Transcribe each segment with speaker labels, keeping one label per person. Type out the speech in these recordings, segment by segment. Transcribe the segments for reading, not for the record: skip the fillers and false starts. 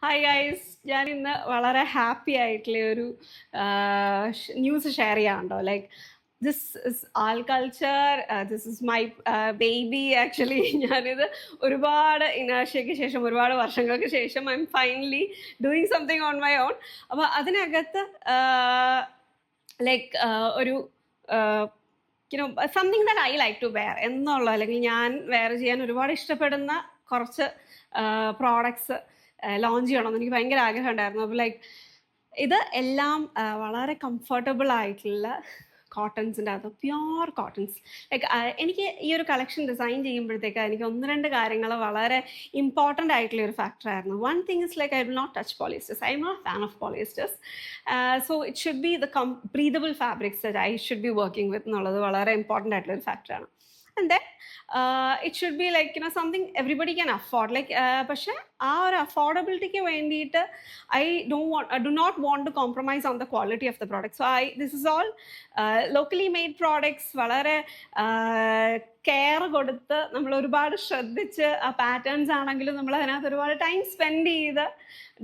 Speaker 1: Hi guys, ഞാൻ ഇന്ന് വളരെ ഹാപ്പി ആയിട്ടുള്ള ഒരു ന്യൂസ് ഷെയർ ചെയ്യാറുണ്ടോ. Like this is all culture, this is my baby. Actually ഞാനിത് ഒരുപാട് ഇനേഴ്ഷ്യയ്ക്ക് ശേഷം, ഒരുപാട് വർഷങ്ങൾക്ക് ശേഷം I am finally doing something on my own. അപ്പോൾ അതിനകത്ത് ലൈക്ക് ഒരു something that I like to wear എന്നുള്ള, അല്ലെങ്കിൽ ഞാൻ വെയർ ചെയ്യാൻ ഒരുപാട് ഇഷ്ടപ്പെടുന്ന കുറച്ച് പ്രോഡക്ട്സ് ലോഞ്ച് ചെയ്യണമെന്ന് എനിക്ക് ഭയങ്കര ആഗ്രഹം ഉണ്ടായിരുന്നു. അപ്പോൾ ലൈക്ക് ഇത് എല്ലാം വളരെ കംഫർട്ടബിൾ ആയിട്ടുള്ള കോട്ടൺസിൻ്റെ അകത്ത്, പ്യുവർ കോട്ടൺസ്. ലൈക്ക് എനിക്ക് ഈ ഒരു കളക്ഷൻ ഡിസൈൻ ചെയ്യുമ്പോഴത്തേക്ക് എനിക്ക് ഒന്ന് രണ്ട് കാര്യങ്ങൾ വളരെ ഇമ്പോർട്ടൻ്റ് ആയിട്ടുള്ള ഒരു ഫാക്ടറായിരുന്നു. One thing is like I will not touch polyesters. I am not fan of polyesters. So it should be the breathable fabrics that I should be working with എന്നുള്ളത് വളരെ ഇമ്പോർട്ടൻ്റ് ആയിട്ടുള്ള ഒരു ഫാക്ടറാണ്. And then it should be like something everybody can afford. Like പക്ഷെ ആ ഒരു അഫോർഡബിലിറ്റിക്ക് വേണ്ടിയിട്ട് I do not want to compromise on the quality of the product. So this is all locally made products. വളരെ care കൊടുത്ത് നമ്മൾ ഒരുപാട് ശ്രദ്ധിച്ച് ആ പാറ്റേൺസ് ആണെങ്കിലും നമ്മൾ അതിനകത്ത് ഒരുപാട് ടൈം സ്പെൻഡ് ചെയ്ത്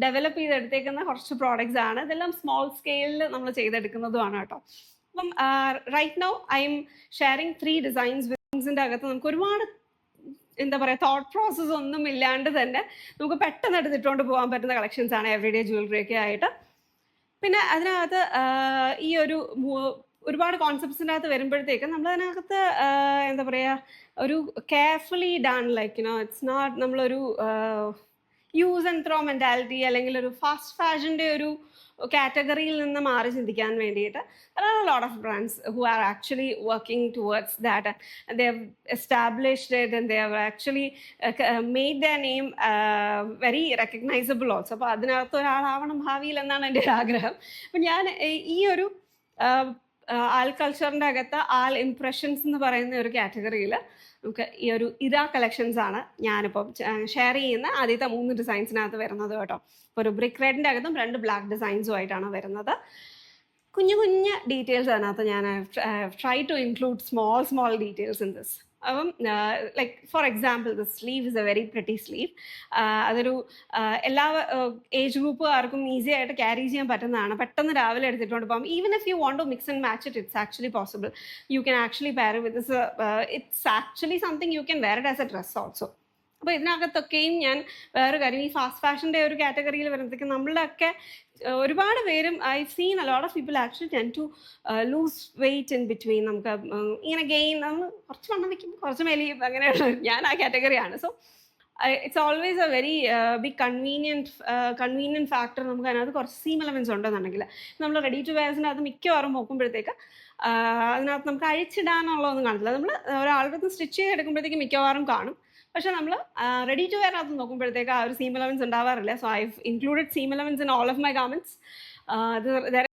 Speaker 1: ഡെവലപ്പ് ചെയ്തെടുത്തേക്കുന്ന കുറച്ച് പ്രോഡക്ട്സ് ആണ്. ഇതെല്ലാം സ്മോൾ സ്കെയിലിൽ നമ്മൾ ചെയ്തെടുക്കുന്നതുമാണ് കേട്ടോ. അപ്പം right now I am sharing 3 designs. ിന്റെ അകത്ത് നമുക്ക് ഒരുപാട് എന്താ പറയുക, തോട്ട് പ്രോസസ് ഒന്നും ഇല്ലാണ്ട് തന്നെ നമുക്ക് പെട്ടെന്ന് എടുത്തിട്ടുകൊണ്ട് പോകാൻ പറ്റുന്ന കളക്ഷൻസ് ആണ് എവറിഡേ ജ്വല്ലറി ഒക്കെ ആയിട്ട്. പിന്നെ അതിനകത്ത് ഈ ഒരു ഒരുപാട് കോൺസെപ്റ്റ്സിൻ്റെ അകത്ത് വരുമ്പോഴത്തേക്ക് നമ്മൾ അതിനകത്ത് എന്താ പറയുക, ഒരു carefully done, like it's not നമ്മളൊരു യൂസ് ആൻഡ് ത്രോ മെൻറ്റാലിറ്റി അല്ലെങ്കിൽ ഒരു ഫാസ്റ്റ് ഫാഷൻ്റെ ഒരു കാറ്റഗറിയിൽ നിന്ന് മാറി ചിന്തിക്കാൻ വേണ്ടിയിട്ട് there are a lot of brands who are actually working towards that, and they have established it and they have actually made their name very recognizable also. അപ്പോൾ അതിനകത്ത് ഒരാളാവണം ഭാവിയിൽ എന്നാണ് എൻ്റെ ഒരു ആഗ്രഹം. അപ്പം ഞാൻ ഈ ഒരു ആൾ കൾച്ചറിൻ്റെ അകത്ത് ആൾ ഇംപ്രഷൻസ് എന്ന് പറയുന്ന ഒരു കാറ്റഗറിയിൽ നമുക്ക് ഈ ഒരു ഇര കളക്ഷൻസ് ആണ് ഞാനിപ്പോൾ ഷെയർ ചെയ്യുന്ന ആദ്യത്തെ 3 ഡിസൈൻസിനകത്ത് വരുന്നത് കേട്ടോ. ഇപ്പോൾ ഒരു ബ്രിക്ക് റെഡിൻ്റെ അകത്തും 2 ബ്ലാക്ക് ഡിസൈൻസും ആയിട്ടാണ് വരുന്നത്. കുഞ്ഞു കുഞ്ഞു ഡീറ്റെയിൽസ് അതിനകത്ത് ഞാൻ try to include small details in this. അപ്പം like for example the sleeve is a very pretty sleeve. അതൊരു എല്ലാ ഏജ് ഗ്രൂപ്പുകാർക്കും ഈസി ആയിട്ട് ക്യാരി ചെയ്യാൻ പറ്റുന്നതാണ്. പെട്ടെന്ന് രാവിലെ എടുത്തിട്ടുണ്ട് പോകാം. Even if you want to mix and match it's actually possible. You can actually pair with this. It's actually something you can wear it as a dress also. അപ്പോൾ ഇതിനകത്തൊക്കെയും ഞാൻ വേറെ കാര്യം, ഈ ഫാസ്റ്റ് ഫാഷൻ്റെ ഒരു കാറ്റഗറിയിൽ വരുമ്പോഴത്തേക്കും നമ്മളുടെയൊക്കെ ഒരുപാട് പേരും I seen a lot of people actually tend to lose weight in between. നമുക്ക് ഇങ്ങനെ ഗെയിൻ, നമ്മൾ കുറച്ച് വണ്ണം വയ്ക്കും, കുറച്ച് മെലിയും, അങ്ങനെയുള്ള ഞാൻ ആ കാറ്റഗറിയാണ്. So it's always a very big convenient factor. നമുക്ക് അതിനകത്ത് കുറച്ച് സീം എലമെൻറ്റ്സ് ഉണ്ടെന്നുണ്ടെങ്കിൽ നമ്മൾ റെഡി ടു വെയർസിനകത്ത് മിക്കവാറും നോക്കുമ്പോഴത്തേക്ക് അതിനകത്ത് നമുക്ക് അഴിച്ചിടാനുള്ളതൊന്നും കാണില്ല. നമ്മൾ ഒരാളുടെ അടുത്ത് സ്റ്റിച്ച് ചെയ്തെടുക്കുമ്പോഴത്തേക്ക് മിക്കവാറും കാണും. പക്ഷെ നമ്മൾ റെഡി ടു വെയർ അത് നോക്കുമ്പോഴത്തേക്ക് ആ ഒരു സീം എലമെൻറ്റ്സ് ഉണ്ടാവാറില്ല. So I included seam elements in all of my garments.